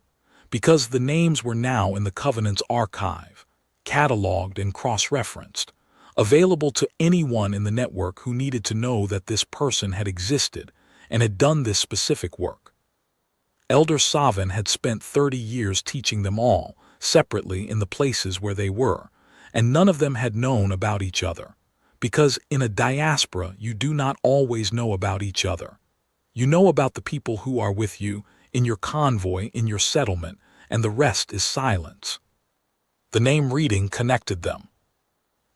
because the names were now in the Covenant's archive, cataloged and cross-referenced, available to anyone in the network who needed to know that this person had existed and had done this specific work. Elder Savin had spent 30 years teaching them all, separately in the places where they were, and none of them had known about each other, because in a diaspora you do not always know about each other. You know about the people who are with you, in your convoy, in your settlement, and the rest is silence. The name reading connected them.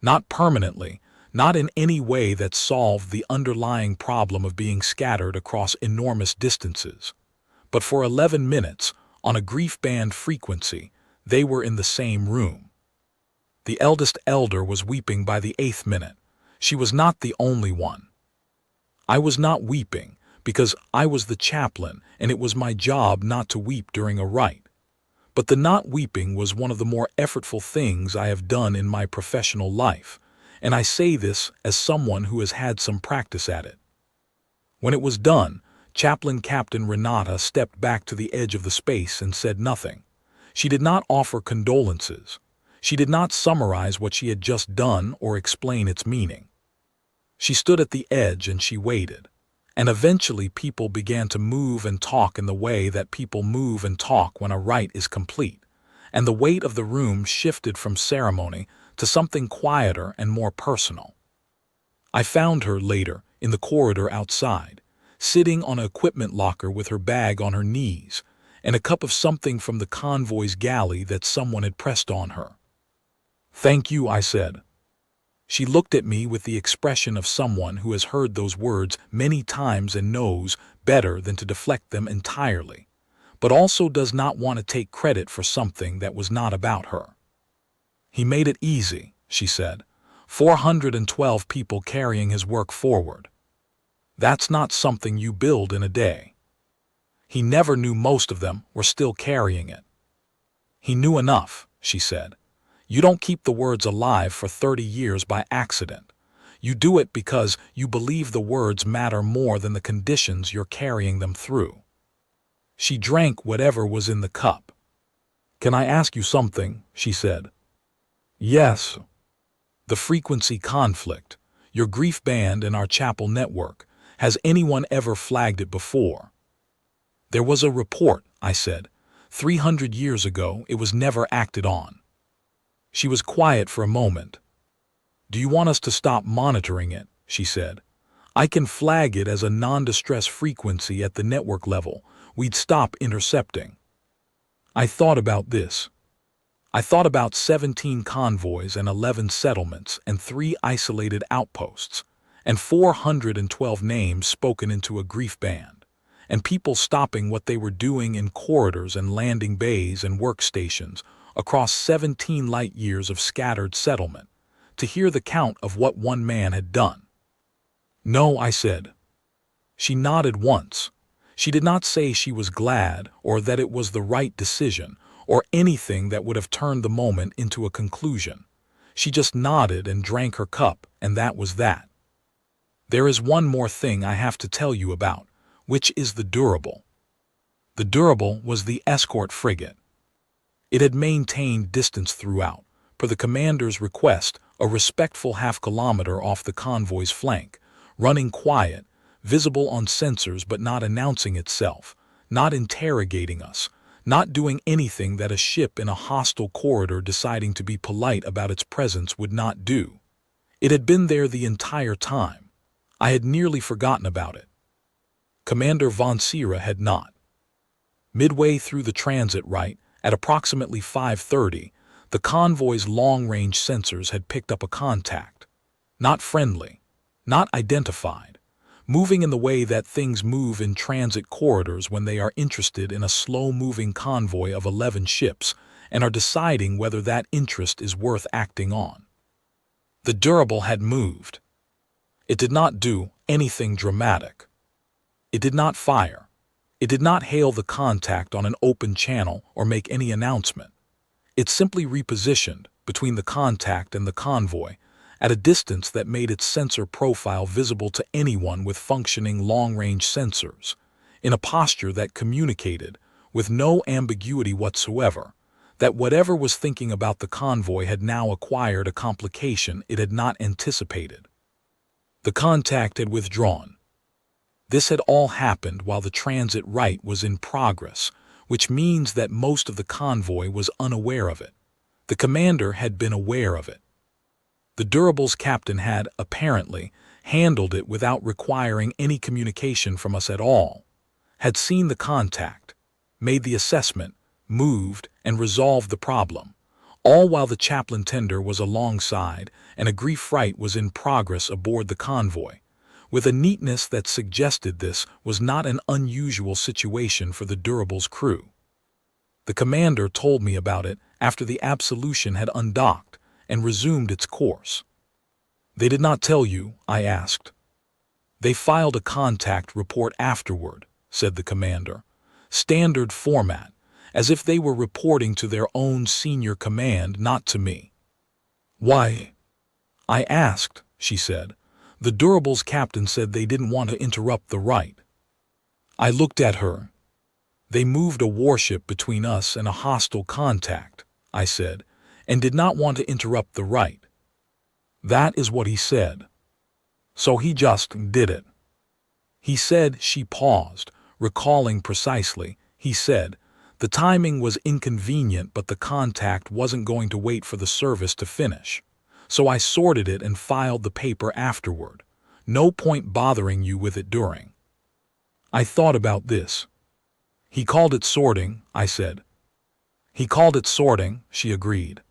Not permanently, not in any way that solved the underlying problem of being scattered across enormous distances. But for 11 minutes, on a grief band frequency, they were in the same room. The eldest elder was weeping by the 8th minute. She was not the only one. I was not weeping, because I was the chaplain and it was my job not to weep during a rite. But the not weeping was one of the more effortful things I have done in my professional life, and I say this as someone who has had some practice at it. When it was done, Chaplain Captain Renata stepped back to the edge of the space and said nothing. She did not offer condolences. She did not summarize what she had just done or explain its meaning. She stood at the edge and she waited. And eventually people began to move and talk in the way that people move and talk when a rite is complete, and the weight of the room shifted from ceremony to something quieter and more personal. I found her later in the corridor outside, sitting on an equipment locker with her bag on her knees and a cup of something from the convoy's galley that someone had pressed on her. "Thank you," I said. She looked at me with the expression of someone who has heard those words many times and knows better than to deflect them entirely, but also does not want to take credit for something that was not about her. "He made it easy," she said. 412 people carrying his work forward. That's not something you build in a day. He never knew most of them were still carrying it. He knew enough, she said. You don't keep the words alive for 30 years by accident. You do it because you believe the words matter more than the conditions you're carrying them through. She drank whatever was in the cup. "Can I ask you something?" she said. "Yes." "The frequency conflict, your grief band and our chapel network, has anyone ever flagged it before?" "There was a report," I said. 300 years ago, it was never acted on." She was quiet for a moment. "Do you want us to stop monitoring it?" she said. "I can flag it as a non-distress frequency at the network level. We'd stop intercepting." I thought about this. I thought about 17 convoys and 11 settlements and 3 isolated outposts, and 412 names spoken into a grief band, and people stopping what they were doing in corridors and landing bays and workstations across 17 light years of scattered settlement, to hear the count of what one man had done. "No," I said. She nodded once. She did not say she was glad or that it was the right decision or anything that would have turned the moment into a conclusion. She just nodded and drank her cup, and that was that. There is one more thing I have to tell you about, which is the Durable. The Durable was the escort frigate. It had maintained distance throughout, per the commander's request, a respectful half-kilometer off the convoy's flank, running quiet, visible on sensors but not announcing itself, not interrogating us, not doing anything that a ship in a hostile corridor deciding to be polite about its presence would not do. It had been there the entire time. I had nearly forgotten about it. Commander von Sira had not. Midway through the transit rite, at approximately 5:30, the convoy's long-range sensors had picked up a contact. Not friendly, not identified, moving in the way that things move in transit corridors when they are interested in a slow-moving convoy of 11 ships and are deciding whether that interest is worth acting on. The Durable had moved. It did not do anything dramatic. It did not fire. It did not hail the contact on an open channel or make any announcement. It simply repositioned between the contact and the convoy at a distance that made its sensor profile visible to anyone with functioning long-range sensors, in a posture that communicated, with no ambiguity whatsoever, that whatever was thinking about the convoy had now acquired a complication it had not anticipated. The contact had withdrawn. This had all happened while the transit rite was in progress, which means that most of the convoy was unaware of it. The commander had been aware of it. The Durable's captain had, apparently, handled it without requiring any communication from us at all, had seen the contact, made the assessment, moved, and resolved the problem, all while the Chaplain tender was alongside and a grief rite was in progress aboard the convoy, with a neatness that suggested this was not an unusual situation for the Durable's crew. The commander told me about it after the Absolution had undocked and resumed its course. They did not tell you, I asked. They filed a contact report afterward, said the commander. Standard format, as if they were reporting to their own senior command, not to me. Why? I asked, she said. The Durable's captain said they didn't want to interrupt the rite. I looked at her. They moved a warship between us and a hostile contact, I said, and did not want to interrupt the rite. That is what he said. So he just did it. He said, she paused, recalling precisely, he said, the timing was inconvenient but the contact wasn't going to wait for the service to finish. So I sorted it and filed the paper afterward. No point bothering you with it during. I thought about this. He called it sorting, I said. He called it sorting, she agreed.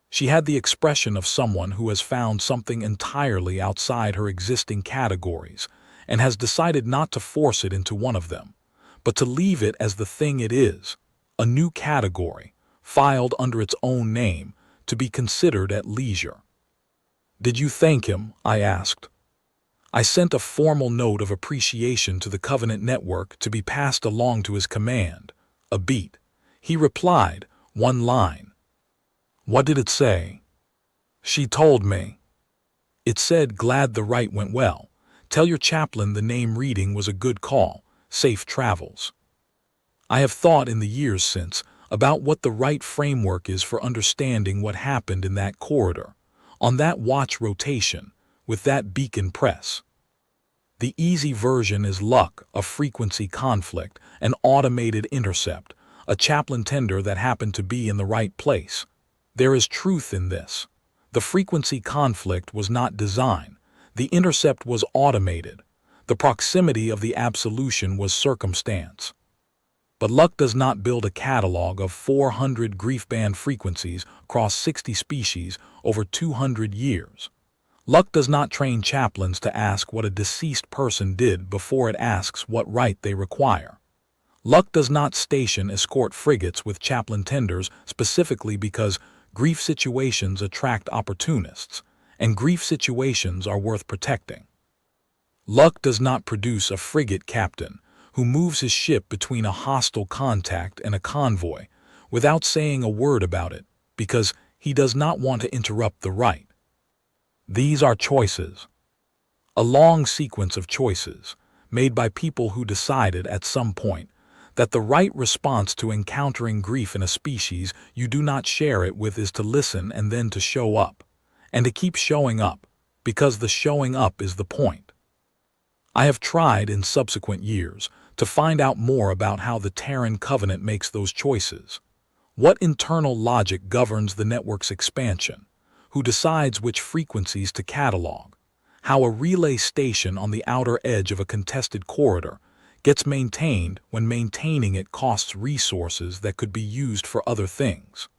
She had the expression of someone who has found something entirely outside her existing categories and has decided not to force it into one of them, but to leave it as the thing it is, a new category, filed under its own name, to be considered at leisure. Did you thank him? I asked. I sent a formal note of appreciation to the Covenant network to be passed along to his command, a beat. He replied, one line. What did it say? She told me. It said, glad the rite went well. Tell your chaplain the name reading was a good call. Safe travels. I have thought in the years since about what the right framework is for understanding what happened in that corridor, on that watch rotation, with that beacon press. The easy version is luck, a frequency conflict, an automated intercept, a chaplain tender that happened to be in the right place. There is truth in this. The frequency conflict was not design. The intercept was automated. The proximity of the absolution was circumstance. But luck does not build a catalog of 400 grief band frequencies across 60 species over 200 years. Luck does not train chaplains to ask what a deceased person did before it asks what rite they require. Luck does not station escort frigates with chaplain tenders specifically because grief situations attract opportunists, and grief situations are worth protecting. Luck does not produce a frigate captain who moves his ship between a hostile contact and a convoy without saying a word about it because he does not want to interrupt the rite. These are choices. A long sequence of choices made by people who decided at some point that the right response to encountering grief in a species you do not share it with is to listen and then to show up, and to keep showing up, because the showing up is the point. I have tried in subsequent years to find out more about how the Terran Covenant makes those choices. What internal logic governs the network's expansion? Who decides which frequencies to catalog? How a relay station on the outer edge of a contested corridor gets maintained when maintaining it costs resources that could be used for other things.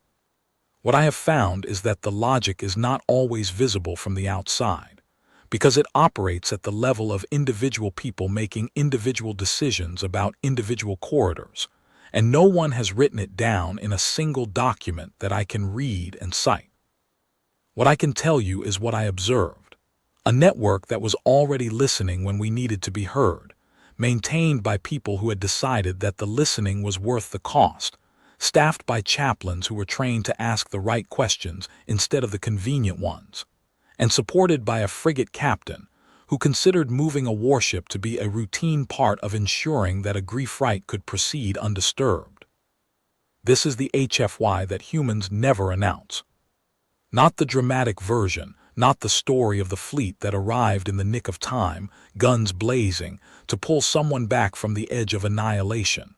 What I have found is that the logic is not always visible from the outside, because it operates at the level of individual people making individual decisions about individual corridors, and no one has written it down in a single document that I can read and cite. What I can tell you is what I observed. A network that was already listening when we needed to be heard, maintained by people who had decided that the listening was worth the cost, staffed by chaplains who were trained to ask the right questions instead of the convenient ones, and supported by a frigate captain who considered moving a warship to be a routine part of ensuring that a grief rite could proceed undisturbed. This is the HFY that humans never announce. Not the dramatic version, not the story of the fleet that arrived in the nick of time, guns blazing, to pull someone back from the edge of annihilation.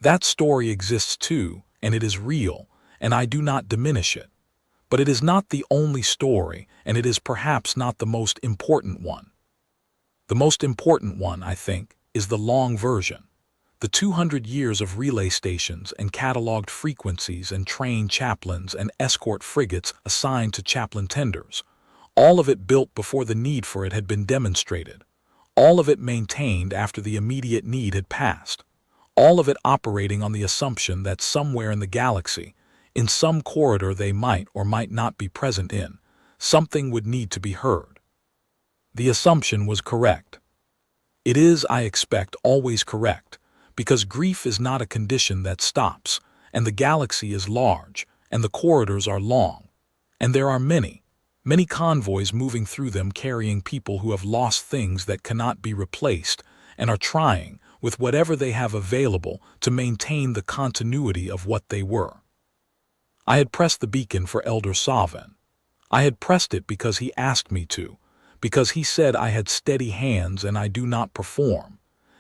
That story exists too, and it is real, and I do not diminish it. But it is not the only story, and it is perhaps not the most important one. The most important one, I think, is the long version. The 200 years of relay stations and cataloged frequencies and trained chaplains and escort frigates assigned to chaplain tenders. All of it built before the need for it had been demonstrated. All of it maintained after the immediate need had passed. All of it operating on the assumption that somewhere in the galaxy, in some corridor they might or might not be present in, something would need to be heard. The assumption was correct. It is, I expect, always correct, because grief is not a condition that stops, and the galaxy is large, and the corridors are long, and there are many convoys moving through them carrying people who have lost things that cannot be replaced and are trying, with whatever they have available, to maintain the continuity of what they were. I had pressed the beacon for Elder Savan. I had pressed it because he asked me to, because he said I had steady hands and I do not perform,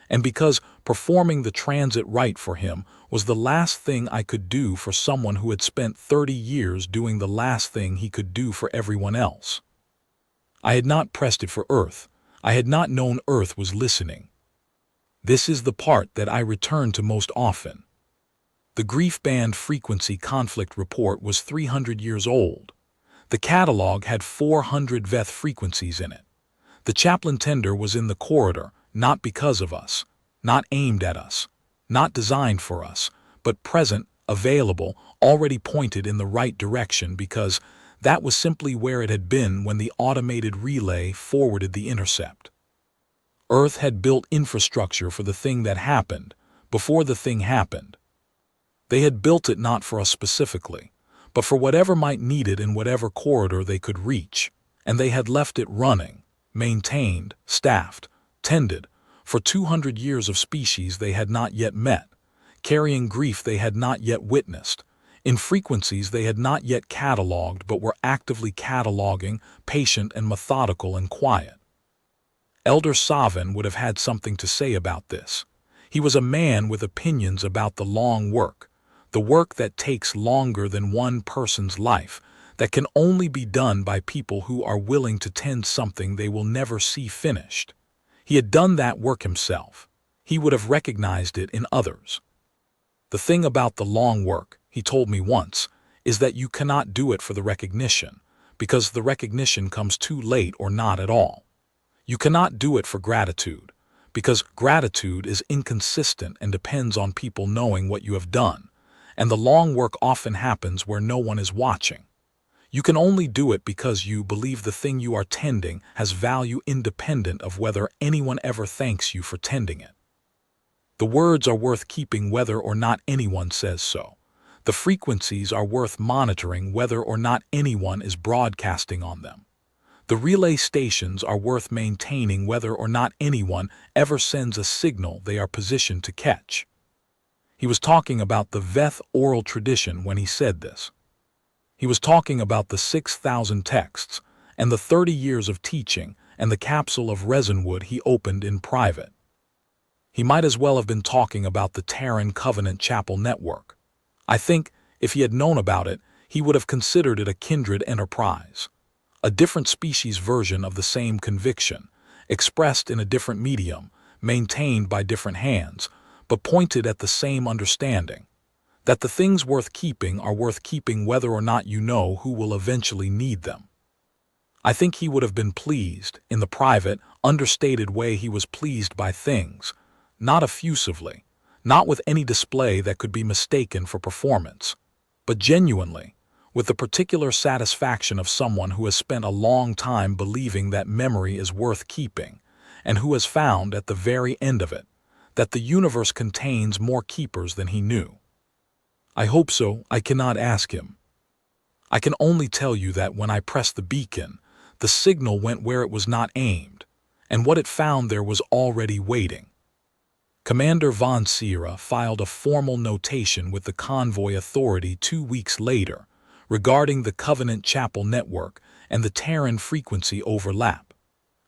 and because performing the transit rite for him was the last thing I could do for someone who had spent 30 years doing the last thing he could do for everyone else. I had not pressed it for Earth. I had not known Earth was listening. This is the part that I return to most often. The grief band frequency conflict report was 300 years old. The catalog had 400 VETH frequencies in it. The chaplain tender was in the corridor, not because of us, not aimed at us, not designed for us, but present, available, already pointed in the right direction because that was simply where it had been when the automated relay forwarded the intercept. Earth had built infrastructure for the thing that happened, before the thing happened. They had built it not for us specifically, but for whatever might need it in whatever corridor they could reach, and they had left it running, maintained, staffed, tended, for 200 years of species they had not yet met, carrying grief they had not yet witnessed, in frequencies they had not yet cataloged but were actively cataloging, patient and methodical and quiet. Elder Savan would have had something to say about this. He was a man with opinions about the long work, the work that takes longer than one person's life, that can only be done by people who are willing to tend something they will never see finished. He had done that work himself. He would have recognized it in others. The thing about the long work, he told me once, is that you cannot do it for the recognition, because the recognition comes too late or not at all. You cannot do it for gratitude, because gratitude is inconsistent and depends on people knowing what you have done, and the long work often happens where no one is watching. You can only do it because you believe the thing you are tending has value independent of whether anyone ever thanks you for tending it. The words are worth keeping whether or not anyone says so. The frequencies are worth monitoring whether or not anyone is broadcasting on them. The relay stations are worth maintaining whether or not anyone ever sends a signal they are positioned to catch. He was talking about the Veth oral tradition when he said this. He was talking about the 6,000 texts and the 30 years of teaching and the capsule of resinwood he opened in private. He might as well have been talking about the Terran Covenant Chapel network. I think, if he had known about it, he would have considered it a kindred enterprise. A different species version of the same conviction, expressed in a different medium, maintained by different hands, but pointed at the same understanding, that the things worth keeping are worth keeping whether or not you know who will eventually need them. I think he would have been pleased, in the private, understated way he was pleased by things, not effusively, not with any display that could be mistaken for performance, but genuinely, with the particular satisfaction of someone who has spent a long time believing that memory is worth keeping, and who has found at the very end of it that the universe contains more keepers than he knew. I hope so. I cannot ask him. I can only tell you that when I pressed the beacon, the signal went where it was not aimed, and what it found there was already waiting. Commander von Sierra filed a formal notation with the convoy authority 2 weeks later regarding the Covenant Chapel network and the Terran frequency overlap.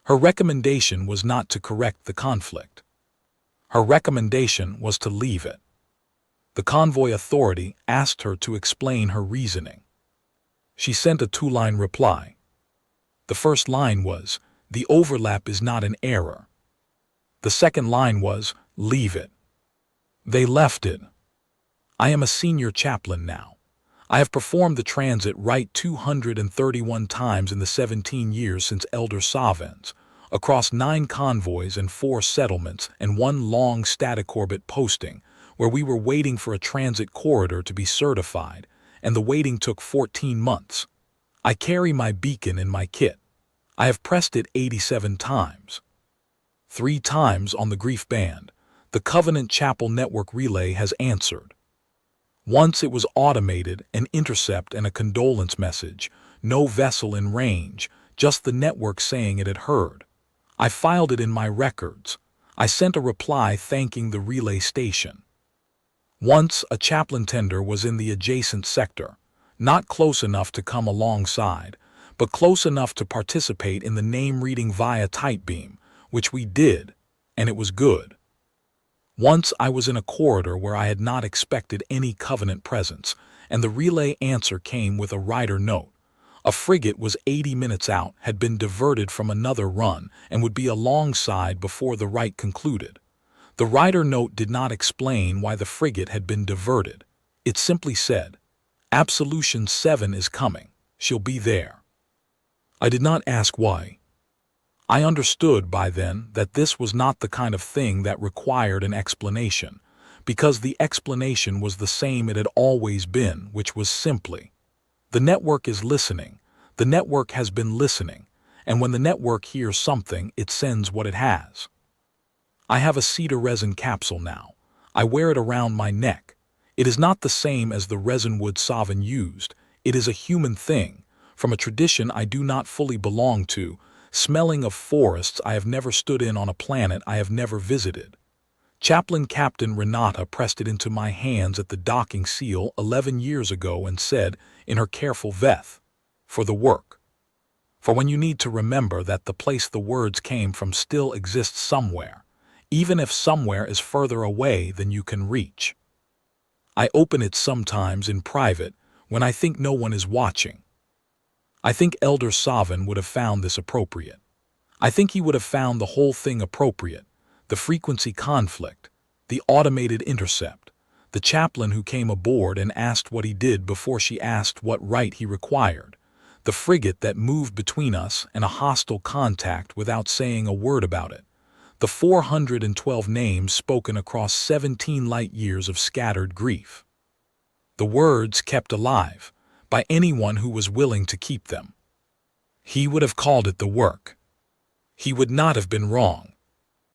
Her recommendation was not to correct the conflict. Her recommendation was to leave it. The convoy authority asked her to explain her reasoning. She sent a 2-line reply. The first line was, "The overlap is not an error." The second line was, "Leave it." They left it. I am a senior chaplain now. I have performed the transit rite 231 times in the 17 years since Elder Savans, across 9 convoys and 4 settlements and 1 long static orbit posting, where we were waiting for a transit corridor to be certified, and the waiting took 14 months. I carry my beacon in my kit. I have pressed it 87 times. 3 times on the grief band, the Covenant Chapel network relay has answered. Once it was automated, an intercept and a condolence message, no vessel in range, just the network saying it had heard. I filed it in my records. I sent a reply thanking the relay station. Once a chaplain tender was in the adjacent sector, not close enough to come alongside, but close enough to participate in the name reading via tight beam, which we did, and it was good. Once I was in a corridor where I had not expected any Covenant presence, and the relay answer came with a rider note. A frigate was 80 minutes out, had been diverted from another run, and would be alongside before the rite concluded. The rider note did not explain why the frigate had been diverted. It simply said, "Absolution 7 is coming. She'll be there." I did not ask why. I understood by then that this was not the kind of thing that required an explanation, because the explanation was the same it had always been, which was simply, the network is listening, the network has been listening, and when the network hears something, it sends what it has. I have a cedar resin capsule now. I wear it around my neck. It is not the same as the resinwood Savan used. It is a human thing, from a tradition I do not fully belong to, smelling of forests I have never stood in on a planet I have never visited. Chaplain Captain Renata pressed it into my hands at the docking seal 11 years ago and said, in her careful Veth, "For the work." For when you need to remember that the place the words came from still exists somewhere, even if somewhere is further away than you can reach. I open it sometimes in private when I think no one is watching. I think Elder Savan would have found this appropriate. I think he would have found the whole thing appropriate, the frequency conflict, the automated intercept, the chaplain who came aboard and asked what he did before she asked what right he required, the frigate that moved between us and a hostile contact without saying a word about it, the 412 names spoken across 17 light years of scattered grief. The words kept alive by anyone who was willing to keep them. He would have called it the work. He would not have been wrong.